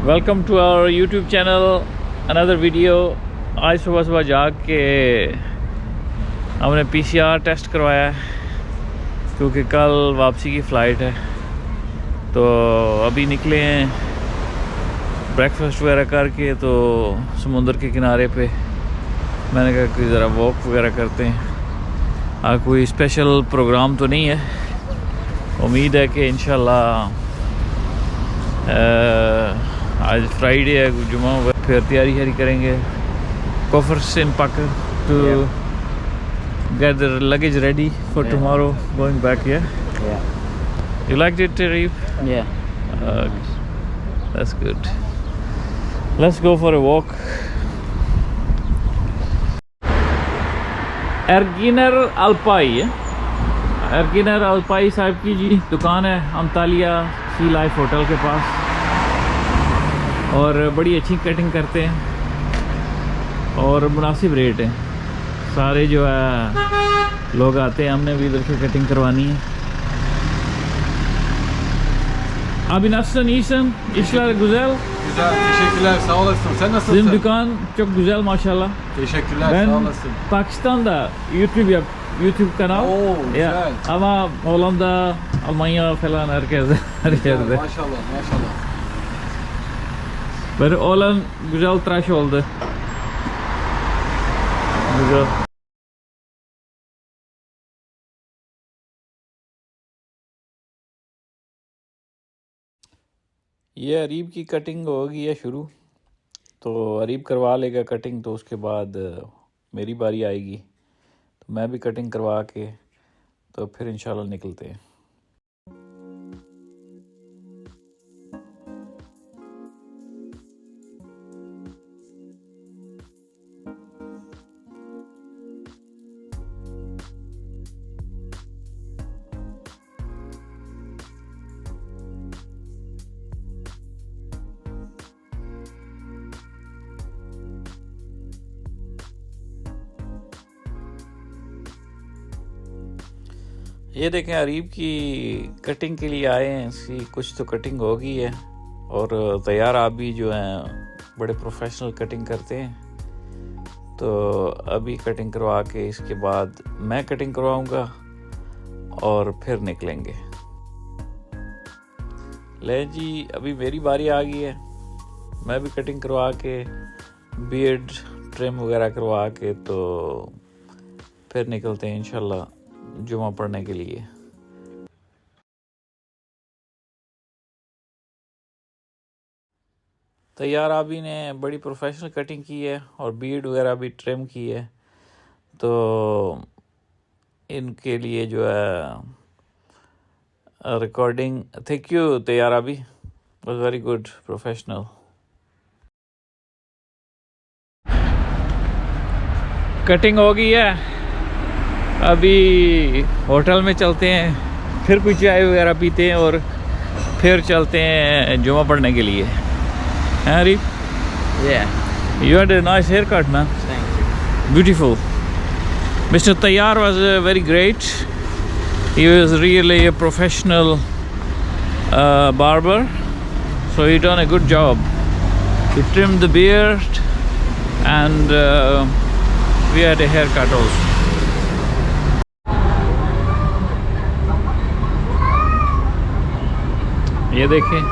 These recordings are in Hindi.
Welcome to our YouTube channel another video. आज सुबह सुबह जाग के हमने PCR टेस्ट करवाया है क्योंकि कल वापसी की फ़्लाइट है। तो अभी निकले हैं ब्रेकफास्ट वगैरह करके, तो समुंदर के किनारे पे मैंने कहा कि ज़रा वॉक वगैरह करते हैं। कोई स्पेशल प्रोग्राम तो नहीं है, उम्मीद है कि इंशाल्लाह आज फ्राइडे है, जुम्मा, फिर तैयारी करेंगे। Coffers in pack to get the luggage ready for tomorrow going back. Yeah. You liked it, Reef? Yeah. That's good. Let's go for a walk. Erginer Alpay. Erginer Alpay साहब की जी दुकान है अंतालिया सी लाइफ होटल के पास, और बड़ी अच्छी कटिंग करते हैं और मुनासिब रेट है। सारे जो है लोग आते हैं, हमने भी इधर से कटिंग करवानी है। Abi nasılsın, iyisin? İşler güzel. Güzel, teşekkürler, sağ olasın. Sen nasılsın? Sizin dükkan çok güzel maşallah. Teşekkürler, Ben sağ olasın. Pakistan'da YouTube kanal. Oo, Ya, güzel. ama Hollanda, Almanya falan herkes her yerde. Maşallah, maşallah. Böyle olan güzel tıraş oldu. Güzel. ये अरीब की कटिंग होगी है शुरू, तो अरीब करवा लेगा कटिंग, तो उसके बाद मेरी बारी आएगी, तो मैं भी कटिंग करवा के तो फिर इंशाल्लाह निकलते हैं। ये देखें अरीब की कटिंग के लिए आए हैं, इसकी कुछ तो कटिंग हो गई है, और तैयार आप भी जो हैं बड़े प्रोफेशनल कटिंग करते हैं। तो अभी कटिंग करवा के इसके बाद मैं कटिंग करवाऊंगा और फिर निकलेंगे। ले जी, अभी मेरी बारी आ गई है, मैं भी कटिंग करवा के बियर्ड ट्रिम वगैरह करवा के तो फिर निकलते हैं इंशाल्लाह जुम्मा पढ़ने के लिए। तैयार आबी ने बड़ी प्रोफेशनल कटिंग की है और बीड वगैरह भी ट्रिम की है, तो इनके लिए जो है रिकॉर्डिंग, थैंक यू तैयार आबी, was very good, professional. Cutting हो गई है, अभी होटल में चलते हैं, फिर कुछ चाय वगैरह पीते हैं और फिर चलते हैं जुम्मा पढ़ने के लिए। हैं Arif? Yeah. You had a nice haircut, man. Thank you. Beautiful. Mr. Tayyar was very great. He was really a professional barber, so he done a good job. He trimmed the beard and we had a haircut also. ये देखें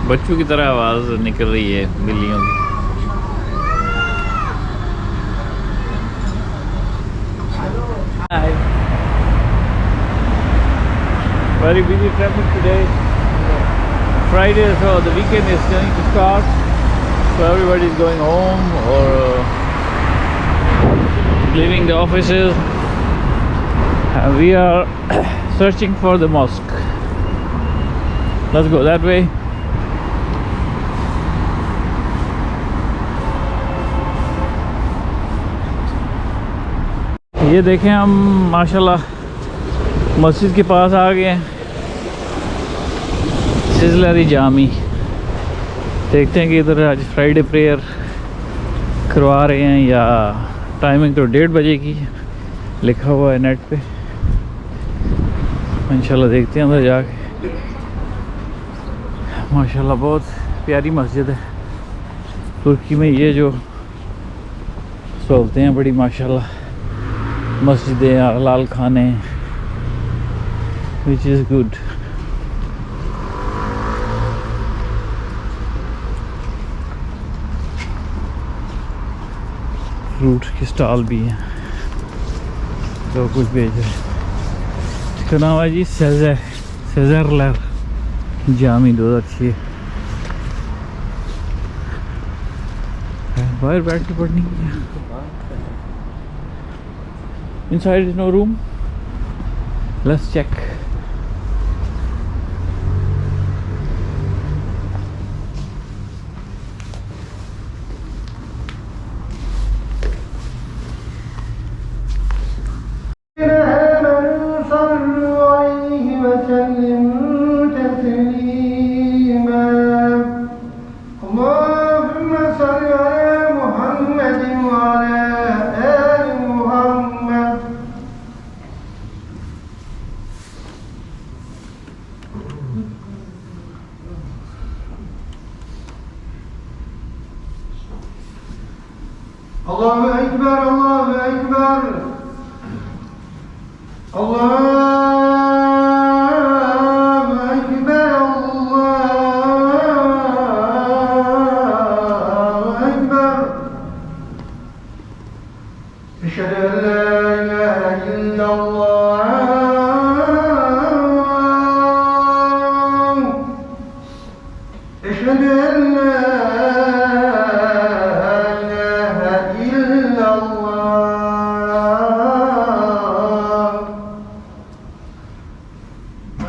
बच्चों की तरह आवाज़ निकल रही है बिल्लियों की। Very busy traffic today. Friday, so the weekend is going to start. So everybody is going home or leaving the offices. We are searching for the mosque. Let's go that way. ये देखें हम माशाल्लाह मस्जिद के पास आ गए हैं, सिजलरी जामी। देखते हैं कि इधर आज फ्राइडे प्रेयर करवा रहे हैं या टाइमिंग तो 1:30 बजे की लिखा हुआ है नेट पे। इंशाल्लाह देखते हैं अंदर जाके। माशाल्लाह बहुत प्यारी मस्जिद है। तुर्की में ये जो सहूलतें हैं बड़ी माशाल्लाह, मस्जिदें, हलाल खाने, विच इज़ गुड। फ्रूट की स्टॉल भी हैं, जो कुछ बेच रहे हैं। इसका नाम है जी सेजरलर जामी 2006। बाहर बैठ के पढ़नी है। Inside is no room. Let's check. Allahu Ekber, Allahu Ekber. Allahu Ekber, Allahu Ekber. Eşhedü en la ilahe illallah. Eşhedü en la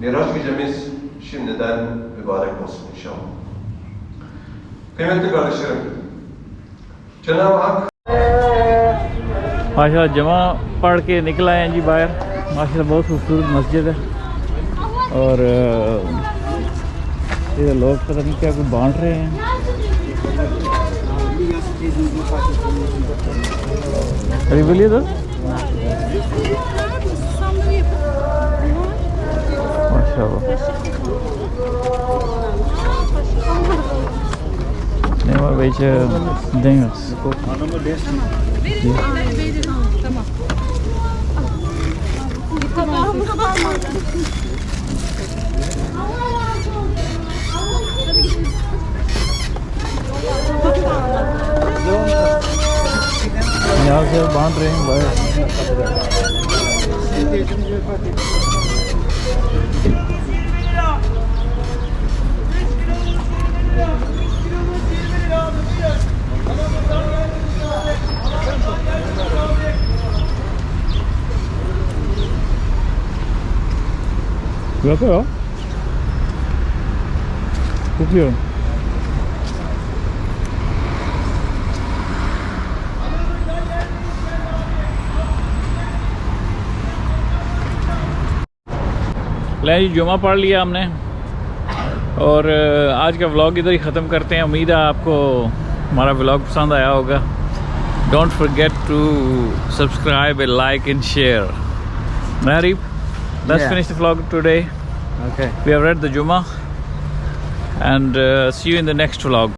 Miraç gecemiz şimdiden mübarek olsun inşallah. Kıymetli kardeşlerim, Cenab-ı Hak माशाल्लाह जमा पढ़ के निकल आए हैं जी बाहर। माशाल्लाह बहुत खूबसूरत मस्जिद है। और इधर लोग पता नहीं क्या कुछ बांट रहे हैं। अरे बोलिए तो माशाल्लाह। Ne var belki deniyoruz. यहाँ से बांध रहे हैं भाई। Berapa ya? Kokuyor. ले जी जुम्मा पढ़ लिया हमने और आज का व्लॉग इधर ही ख़त्म करते हैं। उम्मीद है आपको हमारा व्लॉग पसंद आया होगा. Don't forget to subscribe and like and share. Marib, let's Yeah. finish the vlog today. Okay. We have read the Jumma and see you in the next vlog.